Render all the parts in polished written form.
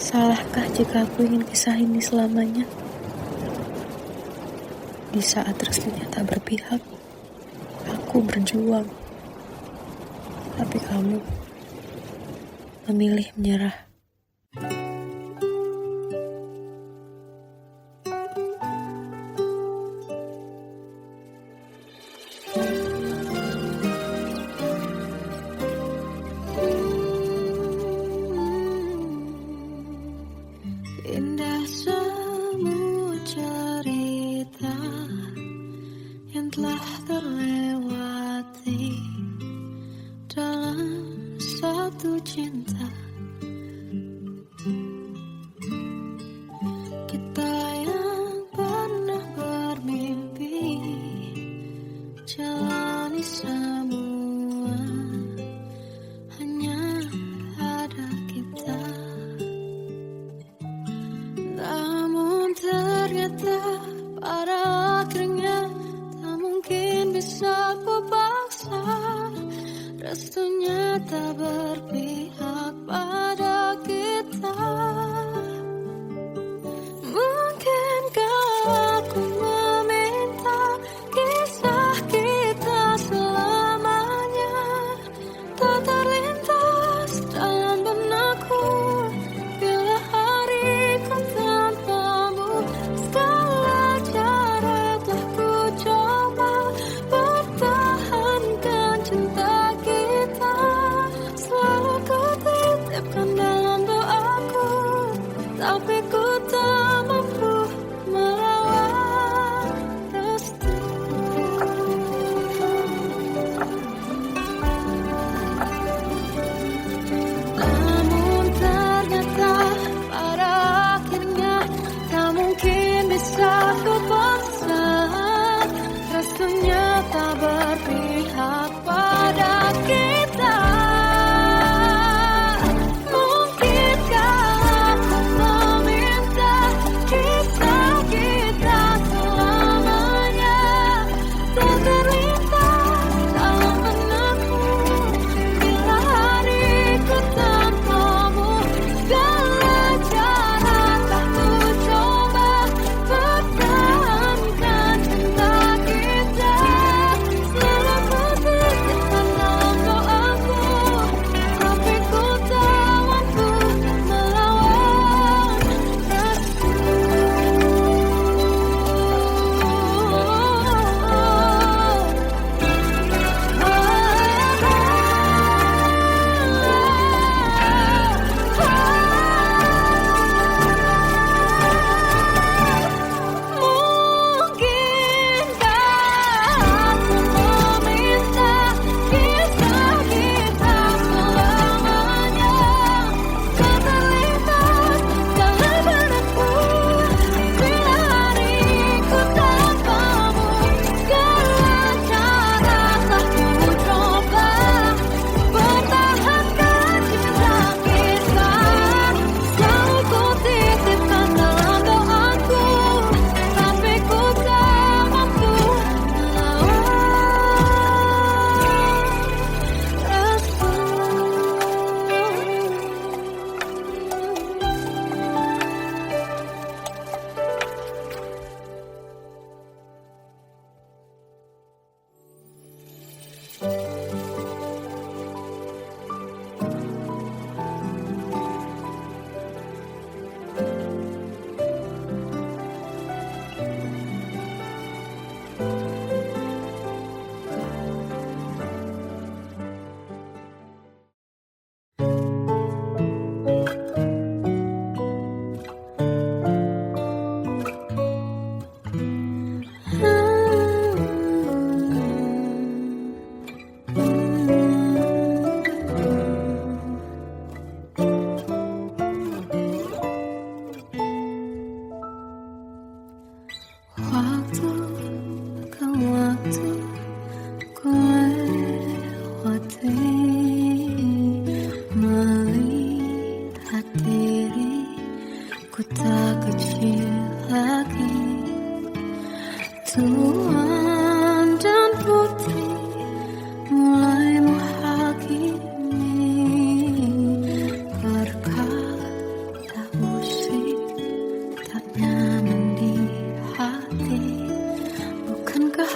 Salahkah jika aku ingin kisah ini selamanya? Di saat restunya tak berpihak, aku berjuang. Tapi kamu memilih menyerah. Indah semua cerita yang telah terlewati dalam satu cinta. Kita yang pernah bermimpi jalani semua, hanya ada kita. Namun ternyata pada akhirnya tak mungkin bisa ku paksa. Restunya tak berpihak pada kita. Mungkinkah aku meminta kisah kita selamanya tak terlintas dalam benakku bila hariku tanpamu. Segala cara telah ku coba pertahankan cinta kita. Selalu ku titipkan dalam doaku.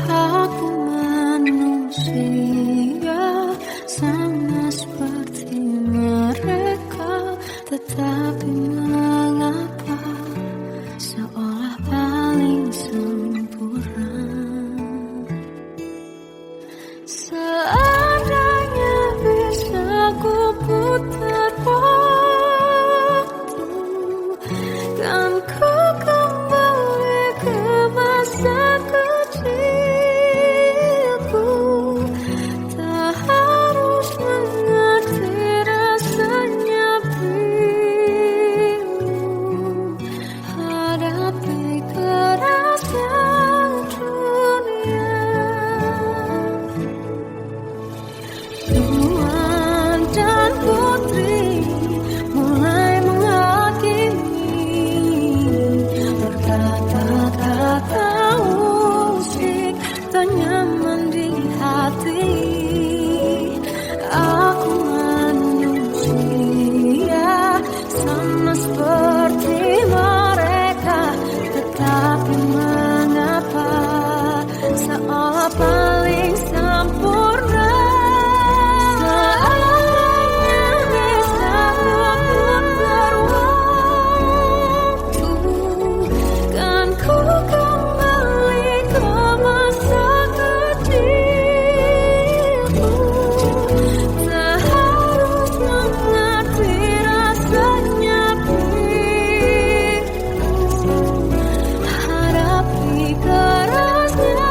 Aku manusia sama seperti mereka, tetapi mengapa seolah paling sempurna. Seandainya bisa ku putar waktu, kan ku kembali ke masa kecilku. Tak harus mengerti rasanya pilu, hadapi kerasnya dunia. Tuan dan putri mulai menghakimi, berkata-kata usik tak nyaman di hati. Aku manusia sama seperti mereka, tetapi mengapa seolah paling sempurna. Seandainya bisa putar waktu, kan ku kembali ke masa kecilku. Tak harus mengerti rasanya pilu, hadapi kerasnya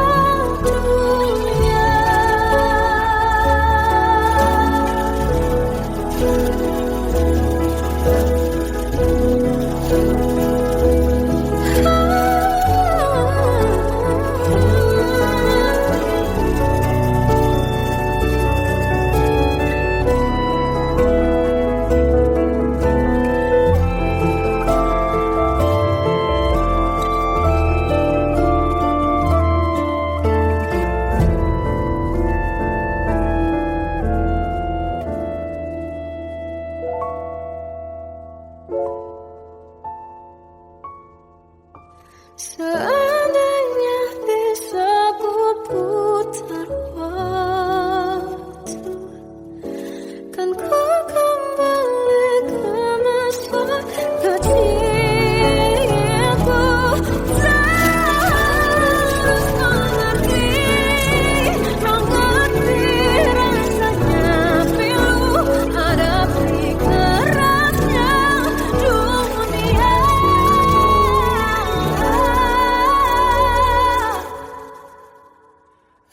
dunia. Seandainya bisa ku putar waktu, kan ku kembali ke masa kecilku. Tak harus mengerti rasanya pilu, hadapi kerasnya dunia.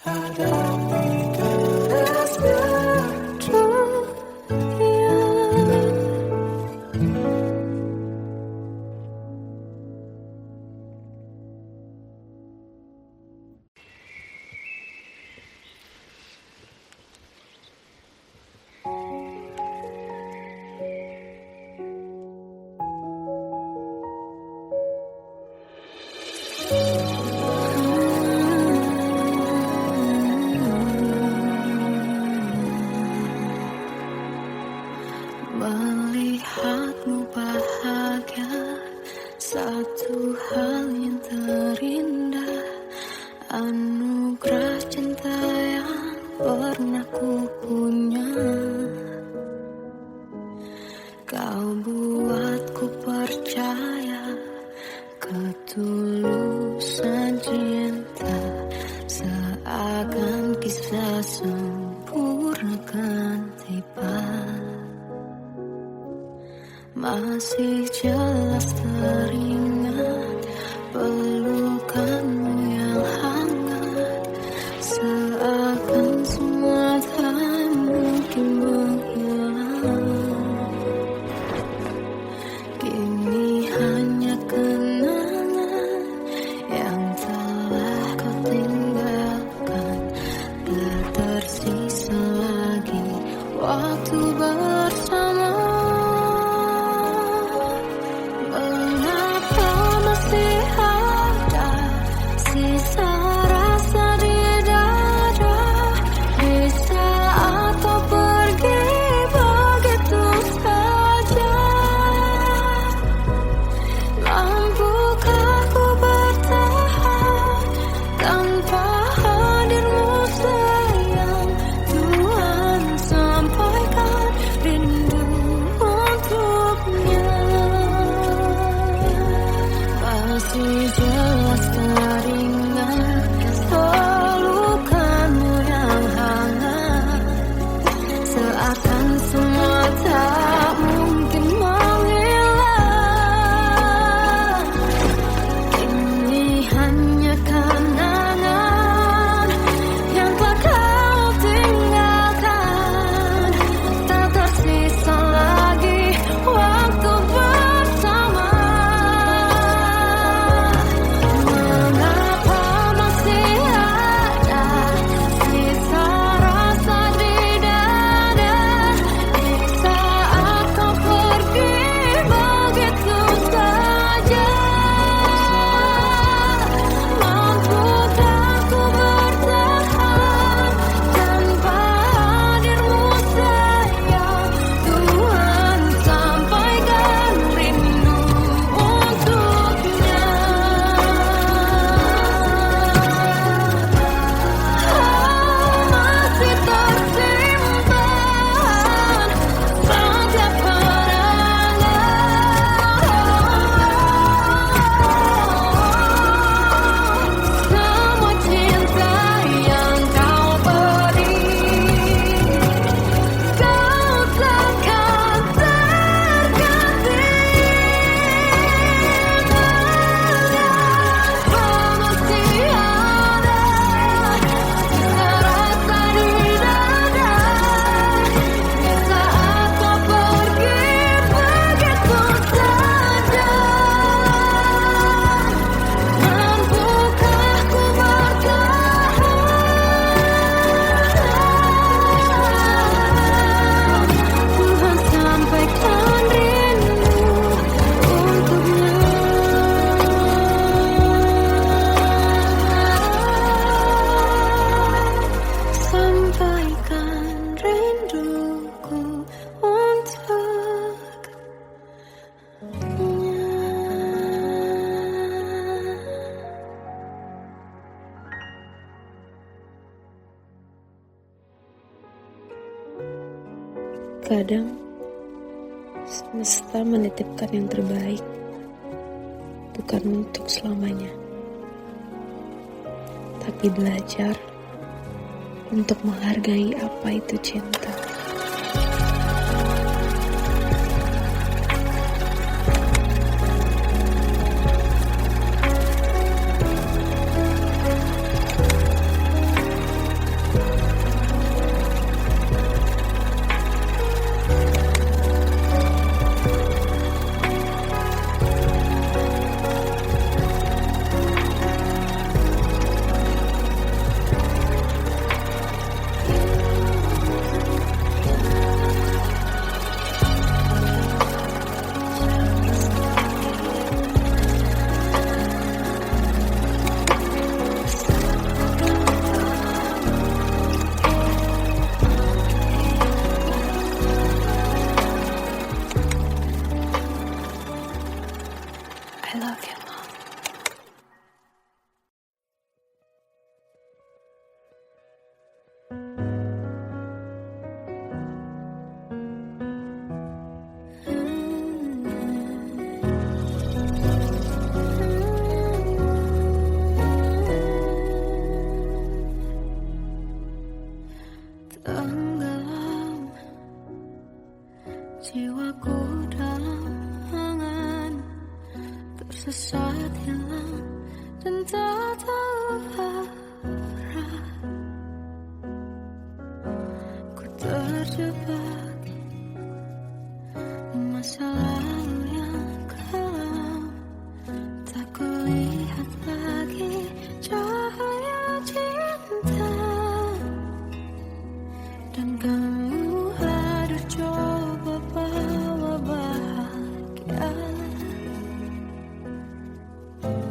Hadapi kerasnya dunia. Melihatmu bahagia, satu hal yang terindah, anugerah cinta yang pernah ku punya. Kau buatku percaya ketulusan cinta, seakan kisah sempurna kan tiba. Masih jelas teringat pelukanmu yang hangat, seakan semua tak mungkin menghilang. Kini hanya kenangan yang telah kau tinggalkan, tak tersisa lagi waktu bersama. Mengapa masih ada sisa rasa di dalam Kadang semesta menitipkan yang terbaik, bukan untuk selamanya, tapi belajar untuk menghargai apa itu cinta. I love you, Mom. Tenggelam jiwaku dalam angan, tersesat hilang dan tak tahu arah. Ku terjebak masa lalu yang kelam, tak kulihat lagi cahaya cinta. Dan kamu hadir coba bawa bahagia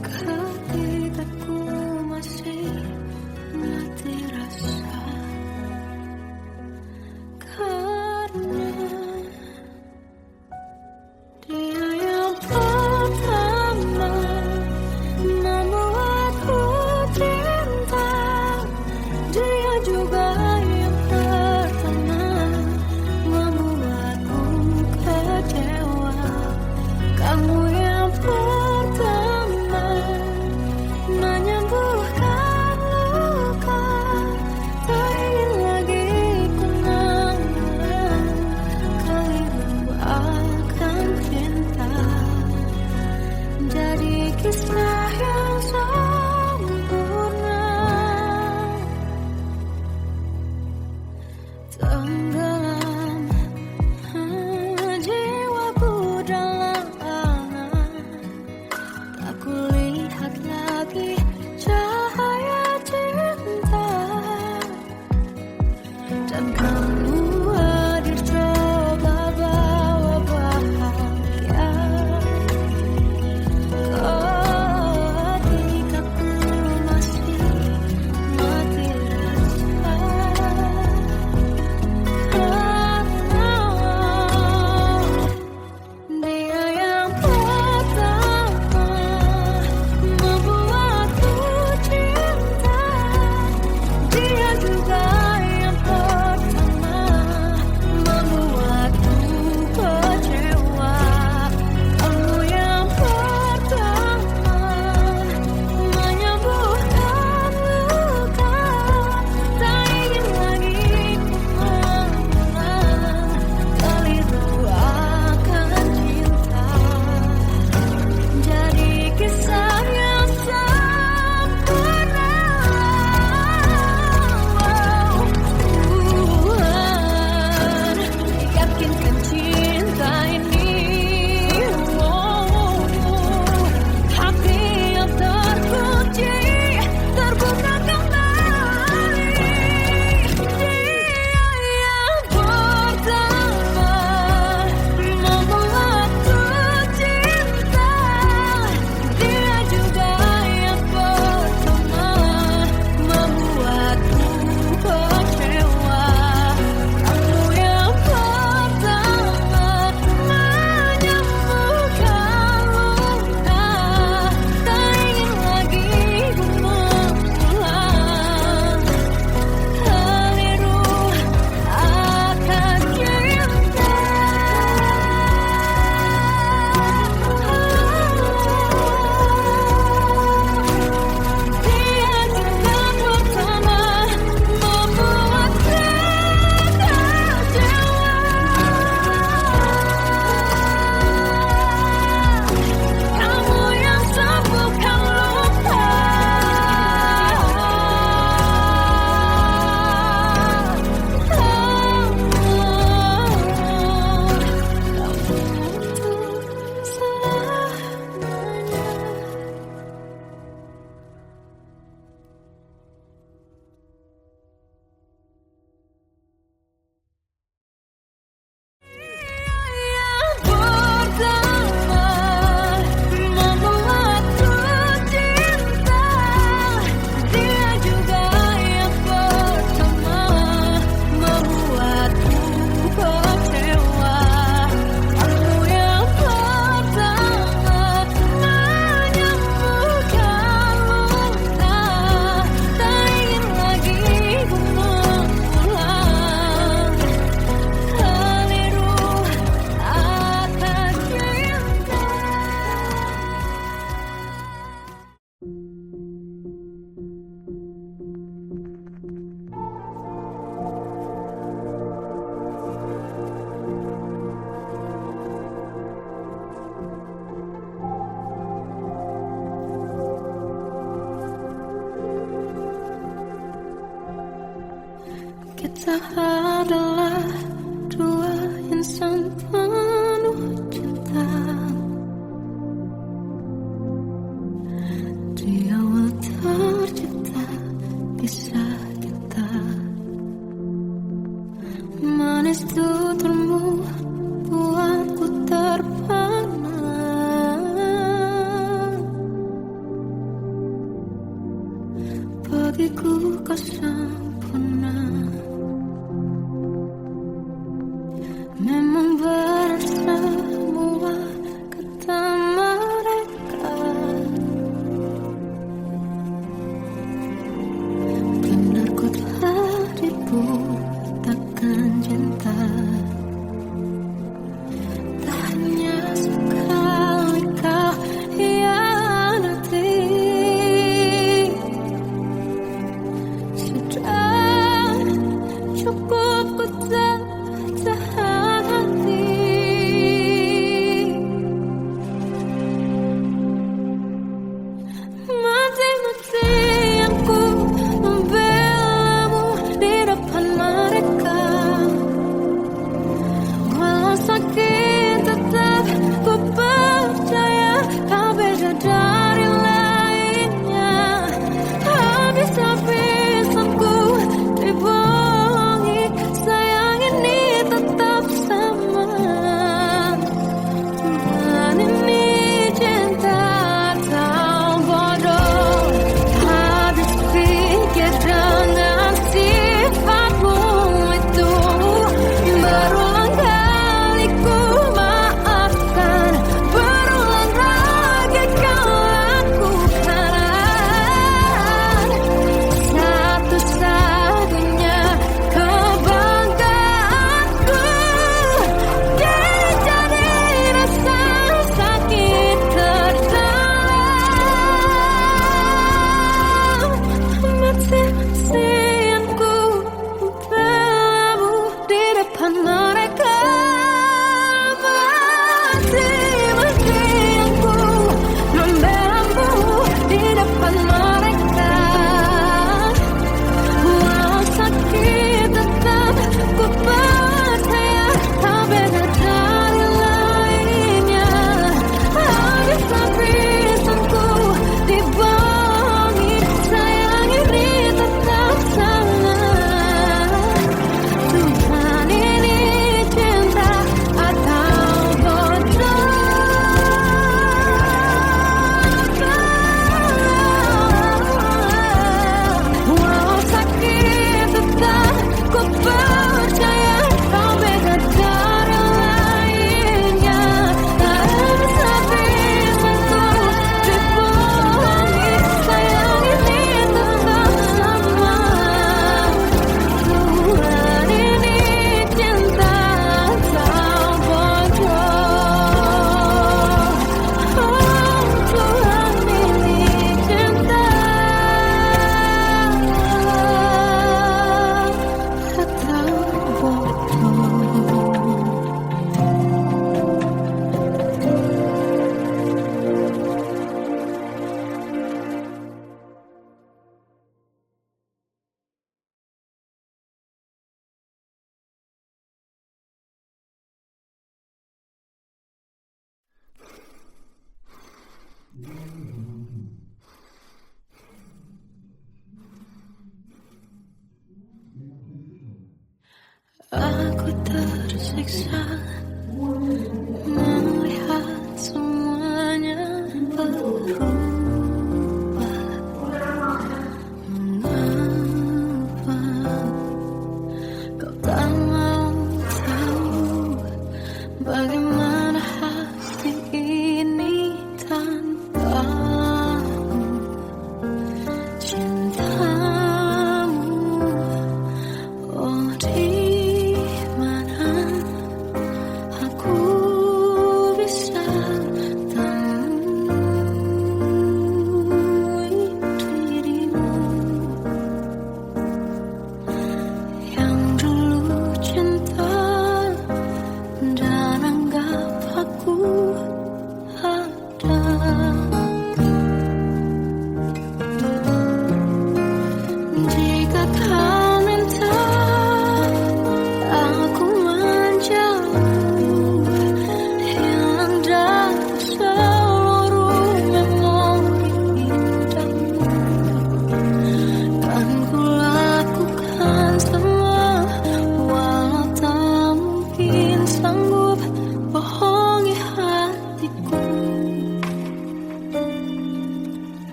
ketika ku masih mati rasa. Karena dia yang pertama membuatku cinta, dia juga yang pertama membuatku kecewa. Kamu yang pertama menyembuhkan luka, tak ingin lagi ku mengulang keliru akan cinta. Jadi kisah yang sempurna, tenggelam jiwaku dalam angan, tak kulihat lagi cahaya cinta. Dan kamu hadir coba bawa bahagia ketika ku masih mati rasa. Dia yang pertama membuatku cinta, dia juga yang pertama Kita adalah dua insan penuh cinta. Di awal tercipta kisah kita. Manis tuturmu buatku terpana. Bagiku kau sempurna. Memang berat semua kata mereka. Benar ku telah dibutakan cinta. Tak hanya sekali kau hianati. Sudah cukup ku tahan hati. Mati-matian ku membelamu di depan mereka. Walau sakit tetap ku percaya kau beda dari lainnya. Habis-habisanku dibohongi, sayang ini tetap sama. Tuhan ini cinta atau bodoh. Habis pikir dengan sifatmu itu. Berulang kali ku maafkan, berulang lagi kau lakukan. Satu-satunya kebanggaanku jadi rasa sakit terdalam. Mati-matian ku membelamu di depan mereka. Mati-matian ku membelamu di depan mereka. Walau sakit tetap ku percaya kau beda dari lainnya. Habis-habisanku dibohongi, sayang ini tetap sama. Tuhan ini cinta atau bodoh. Walau sakit tetap ku percaya kau beda dari lainnya. Habis-habisanku dibohongi, sayang ini tetap sama. Tuhan ini cinta atau bodoh. Tuhan ini cinta atau bodoh. Aku tersiksa melihat semuanya berubah. Mengapa kau tak mau tahu bagaimana hati ini tanpamu? Cintamu, oh di mana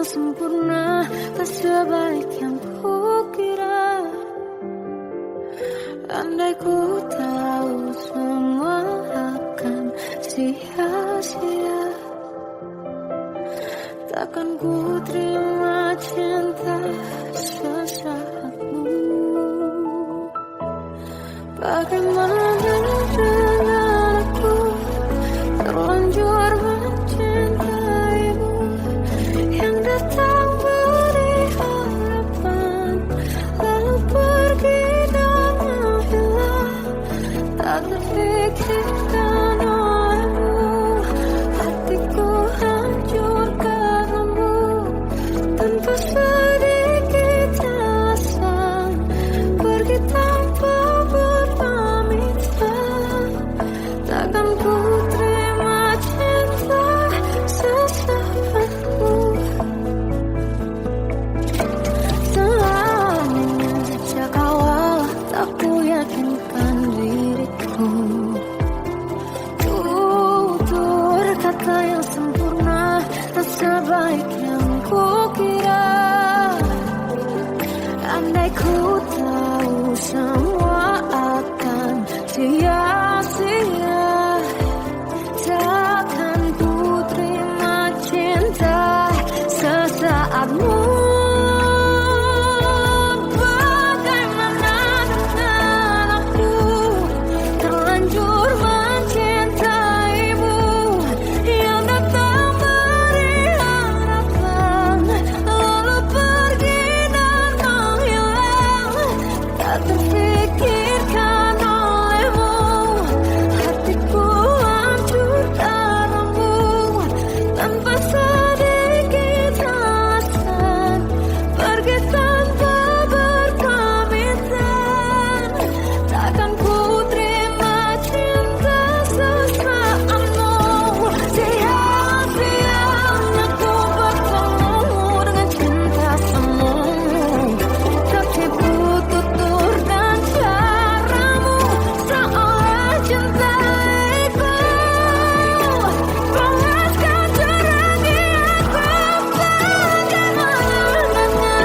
yang sempurna, tak sebaik yang kukira. Andai ku tahu semua akan sia-sia, takkan ku terima cinta sesaatmu. Bagaimana dengan aku, terlanjur mencintaimu, yang datang beri harapan, lalu pergi dan menghilang. Tak terfikirkan olehmu, hatiku hancur karenamu, tanpa sedikit alasan, pergi tanpa berpamitan. Takkan ku terima cinta sesaatmu. Selamanya sejak awal tak ku yakinkan diriku. Tutur kata yang sempurna, tak sebaik yang kukira. Andai ku tahu semua akan sia-sia, takkan ku terima cinta sesaatmu. Bagaimana dengan aku, terlanjur mencintaimu, yang datang beri harapan, lalu pergi dan menghilang. Tak terfikirkan olehmu, hatiku hancur karenamu, tanpa sedikit alasan, pergi tanpa berpamitan. Takkan ku terima cinta sesaatmu. Sia-sia aku bertemu dengan cinta semu, tertipu tutur dan caramu, seolah cintaiku balaskan cerangi aku. Bagaimana dengan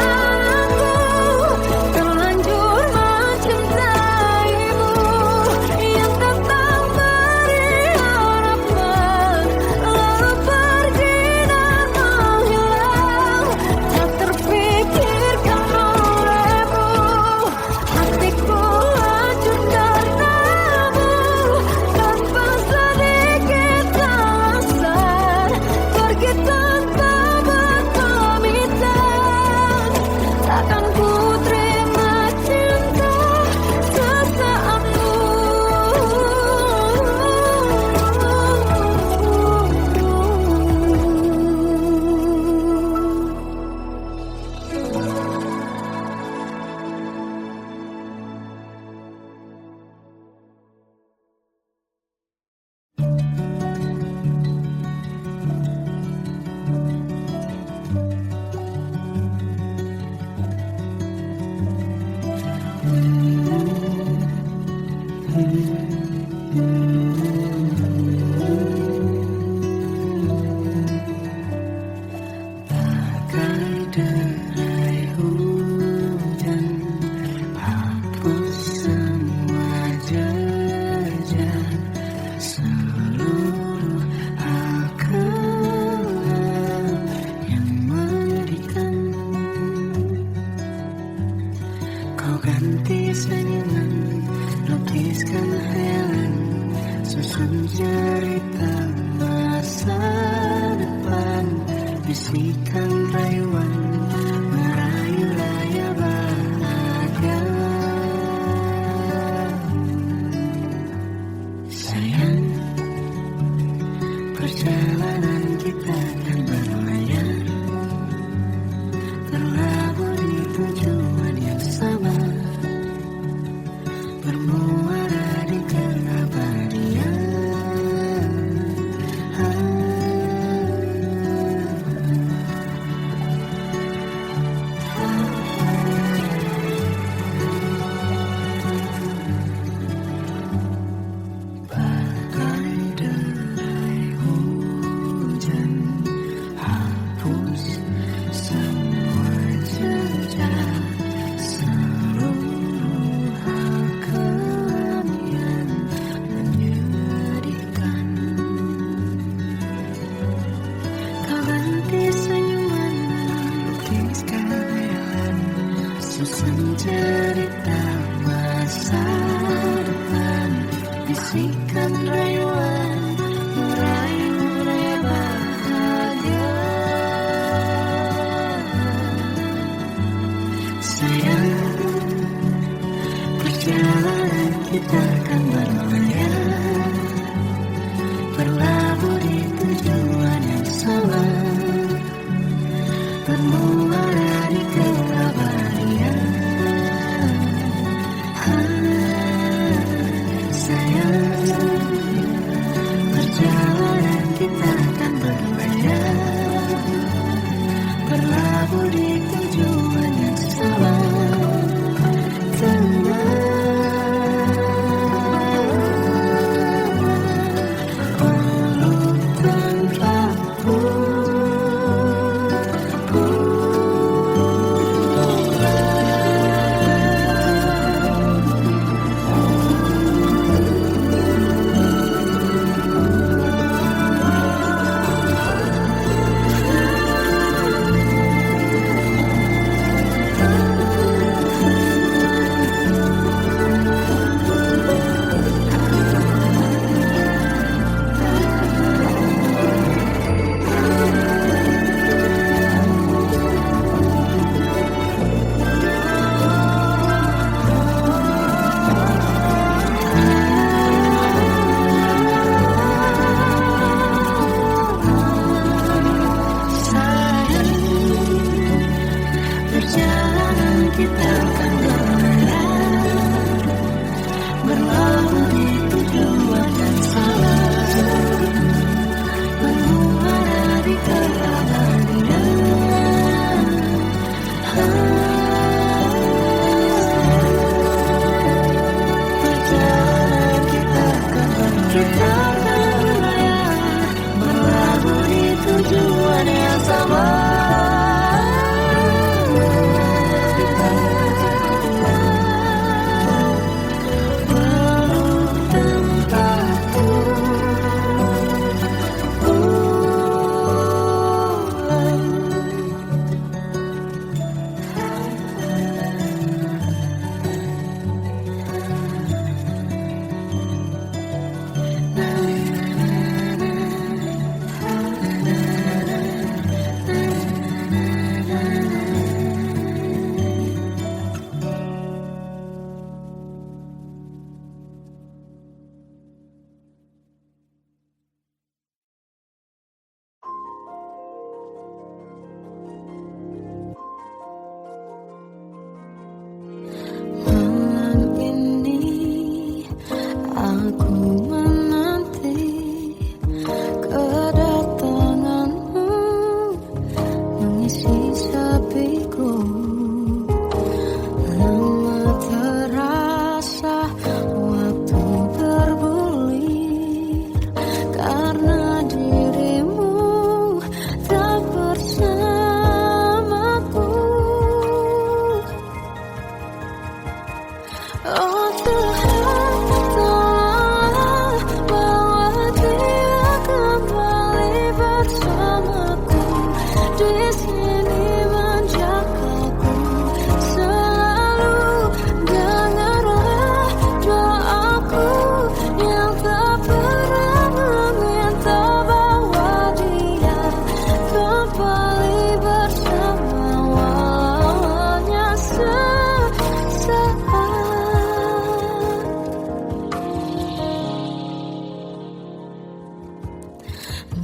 aku, terlanjur mencintaimu, yang datang beri harapan, lalu pergi dan menghilang. Tak terfikirkan olehmu, hatiku hancur karenamu, tanpa sedikit alasan, pergi tanpa berpamitan. Takkan ku terima cinta sesaatmu. Bagai derai hujan, hapus semua jejak, seluruh akal yang menyedihkan. Kau ganti senyuman, lukiskan hayalan, susun cerita masa depan, bisikan rayuan, merayu raya bahagia. Sayang, perjalanan kita kan berlayar, terlabur di tujuan yang sama, bermuara di keabadian. kita akan berlayar, berlabuh di tujuan yang sama, bermuara di keabadian. Sayang, perjalanan kita akan berlayar, berlabuh di tujuan yang sama. Kita akan berlayar, berlabuh di tujuan yang sama, bermuara di keabadian. Perjalanan kita akan berlayar, berlabuh di tujuan yang sama.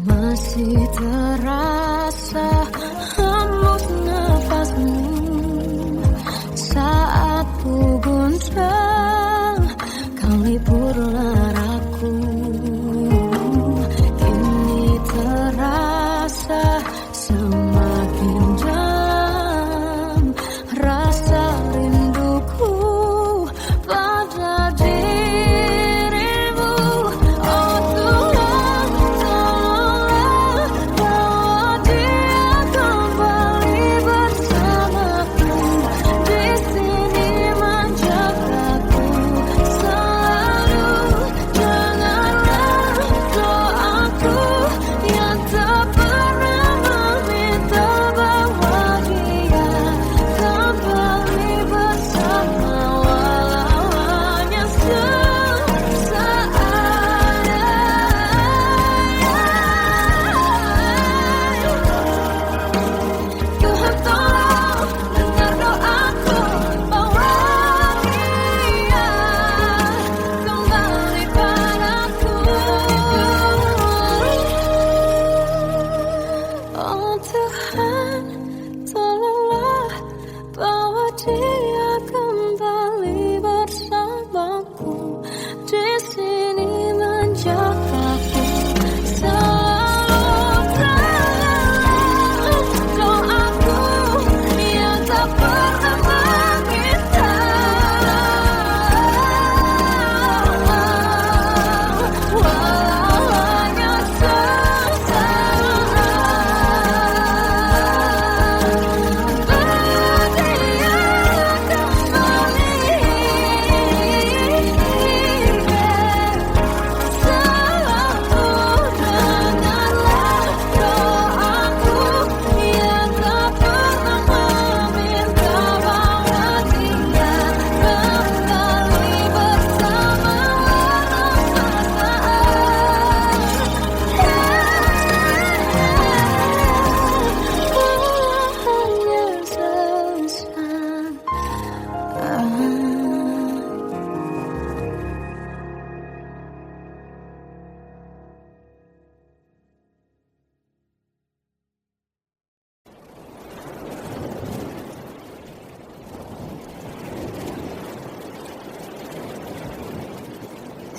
Masih terasa hembus nafasmu saat ku guncang, kau liburlah aku. Kini terasa semakin dalam rasa rinduku pada dirimu. Oh Tuhan, tolonglah bawa dia kembali.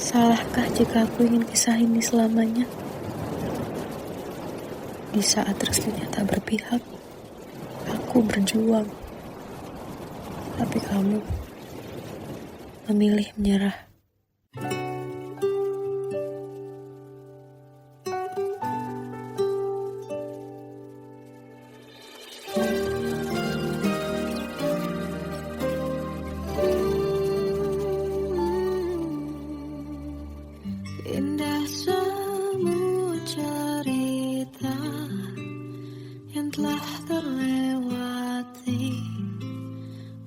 Salahkah jika aku ingin kisah ini selamanya? Di saat restunya tak berpihak, aku berjuang. Tapi kamu memilih menyerah. Indah semua cerita yang telah terlewati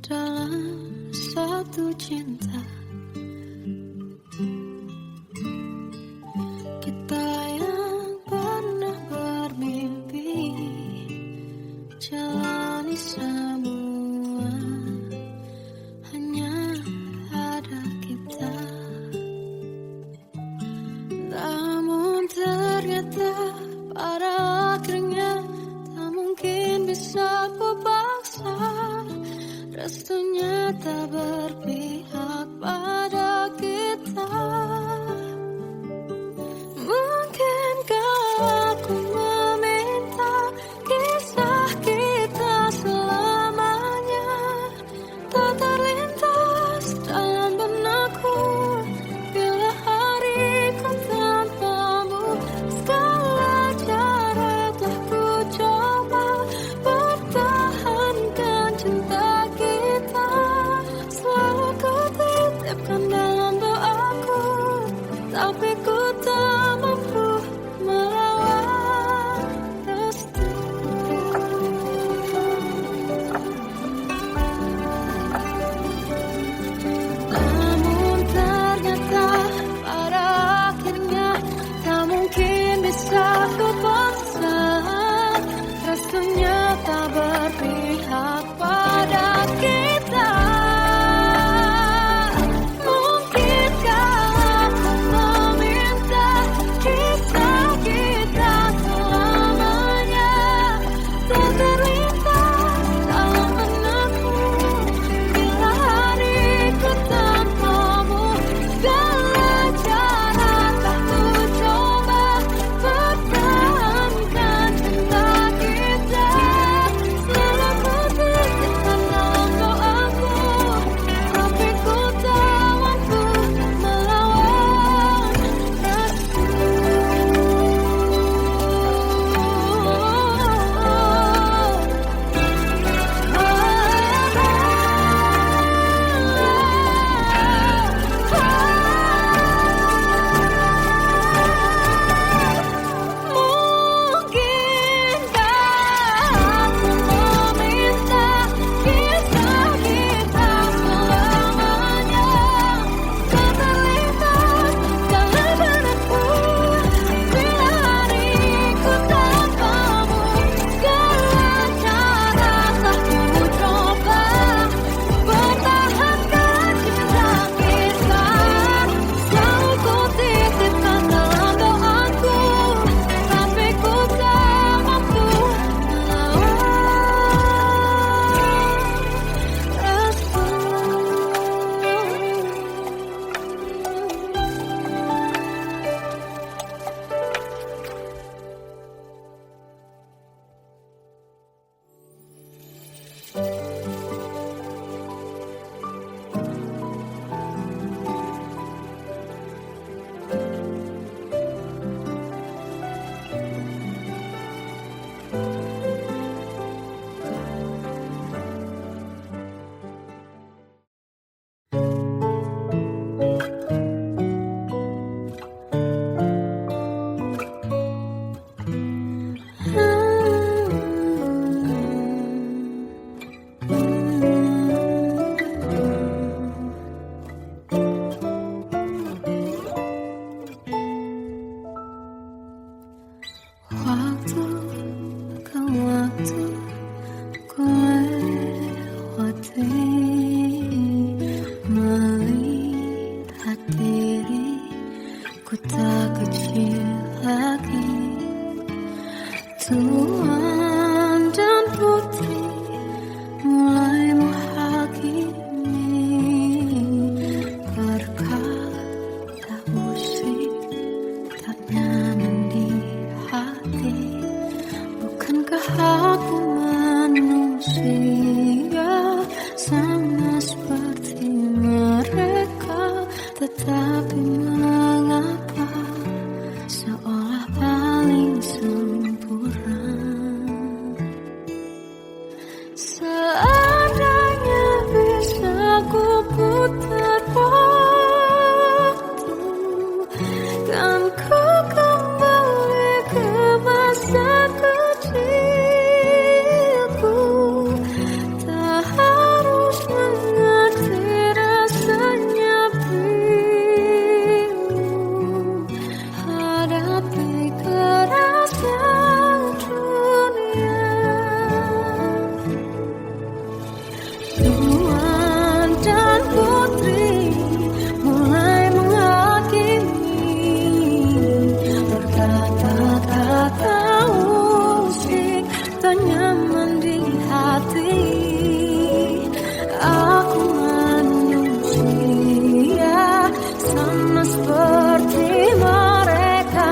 dalam satu cinta. Kita yang pernah bermimpi jalani semua, hanya ada kita. Namun ternyata pada akhirnya tak mungkin bisa ku paksa. Restunya tak berpihak pada kita. Mungkinkah aku meminta kisah kita selamanya tak terlintas dalam benakku bila hariku tanpamu. Segala cara telah ku coba pertahankan cinta kita, selalu ku titipkan dalam Seandainya bisa ku putar waktu, kan ku kembali ke masa kecilku. Tak harus mengerti rasanya pilu, hadapi kerasnya dunia. Tuan dan putri mulai menghakimi, berkata-kata usik tak nyaman di hati. Aku manusia sama seperti mereka,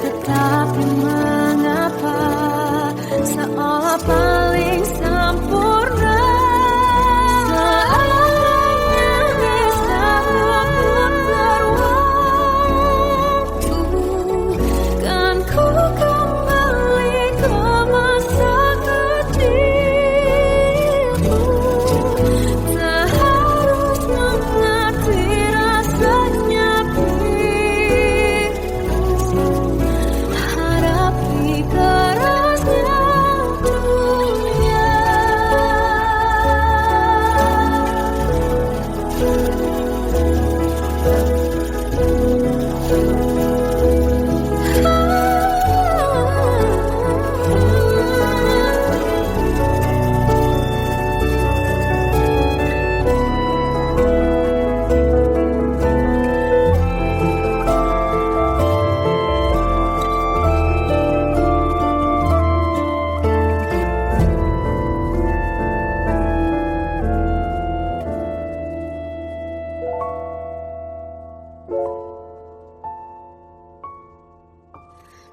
tetapi mengapa seolah paling sempurna.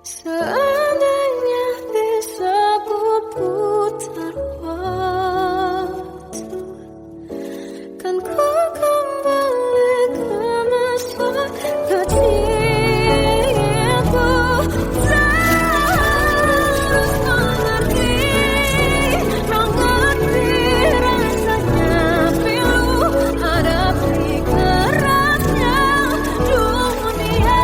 Seandainya bisa ku putar waktu, kan ku kembali ke masa kecilku. Terus mengerti rasanya pilu, hadapi kerasnya dunia.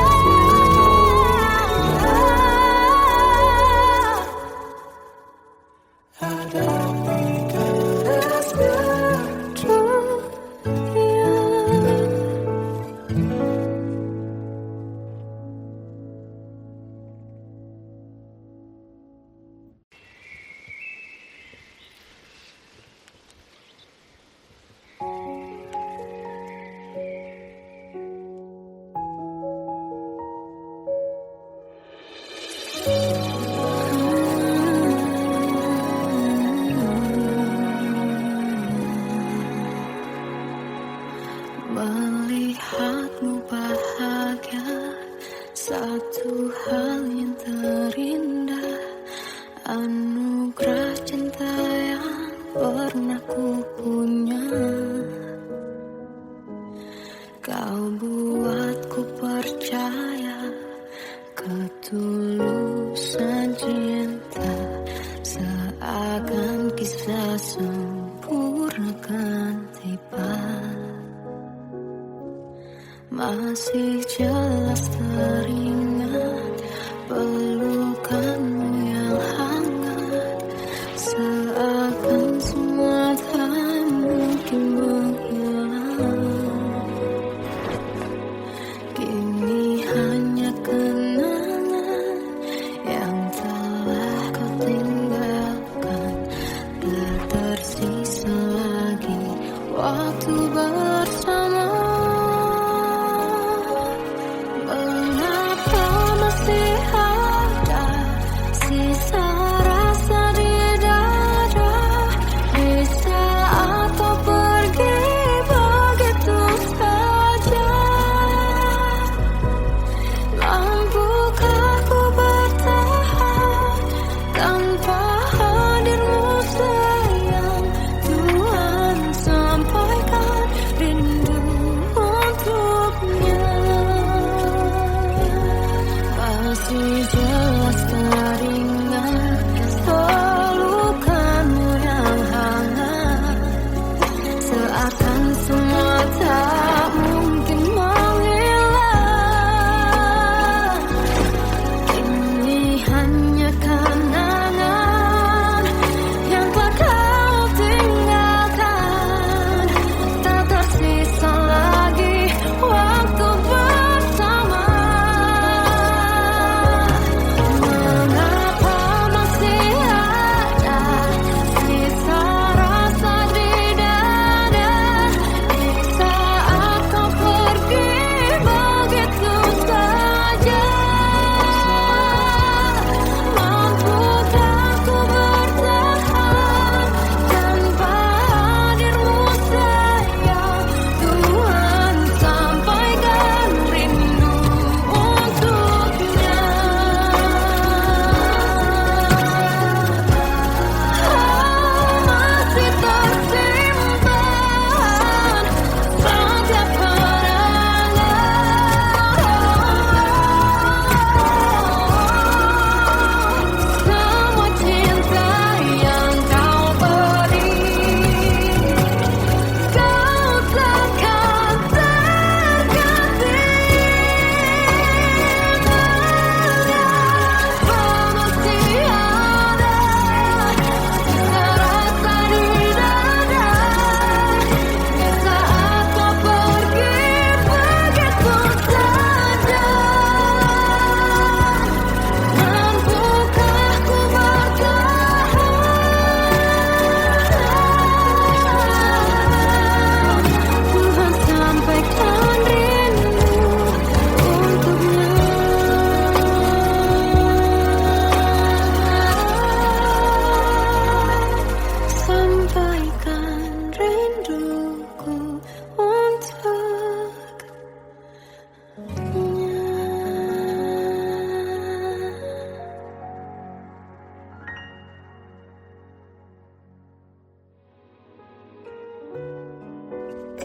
Melihatmu bahagia, satu hal yang terindah, anugerah cinta yang pernah ku punya. Kau buatku percaya ketulusan cinta, seakan kisah sempurna kan tiba. Masih jelas teringat pelukanmu yang hangat, seakan semua tak mungkin menghilang. Kini hanya kenangan yang telah kau tinggalkan, tak tersisa lagi waktu bersama.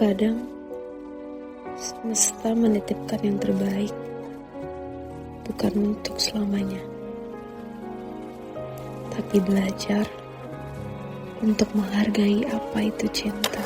Terkadang semesta menitipkan yang terbaik, bukan untuk selamanya, tapi belajar untuk menghargai apa itu cinta.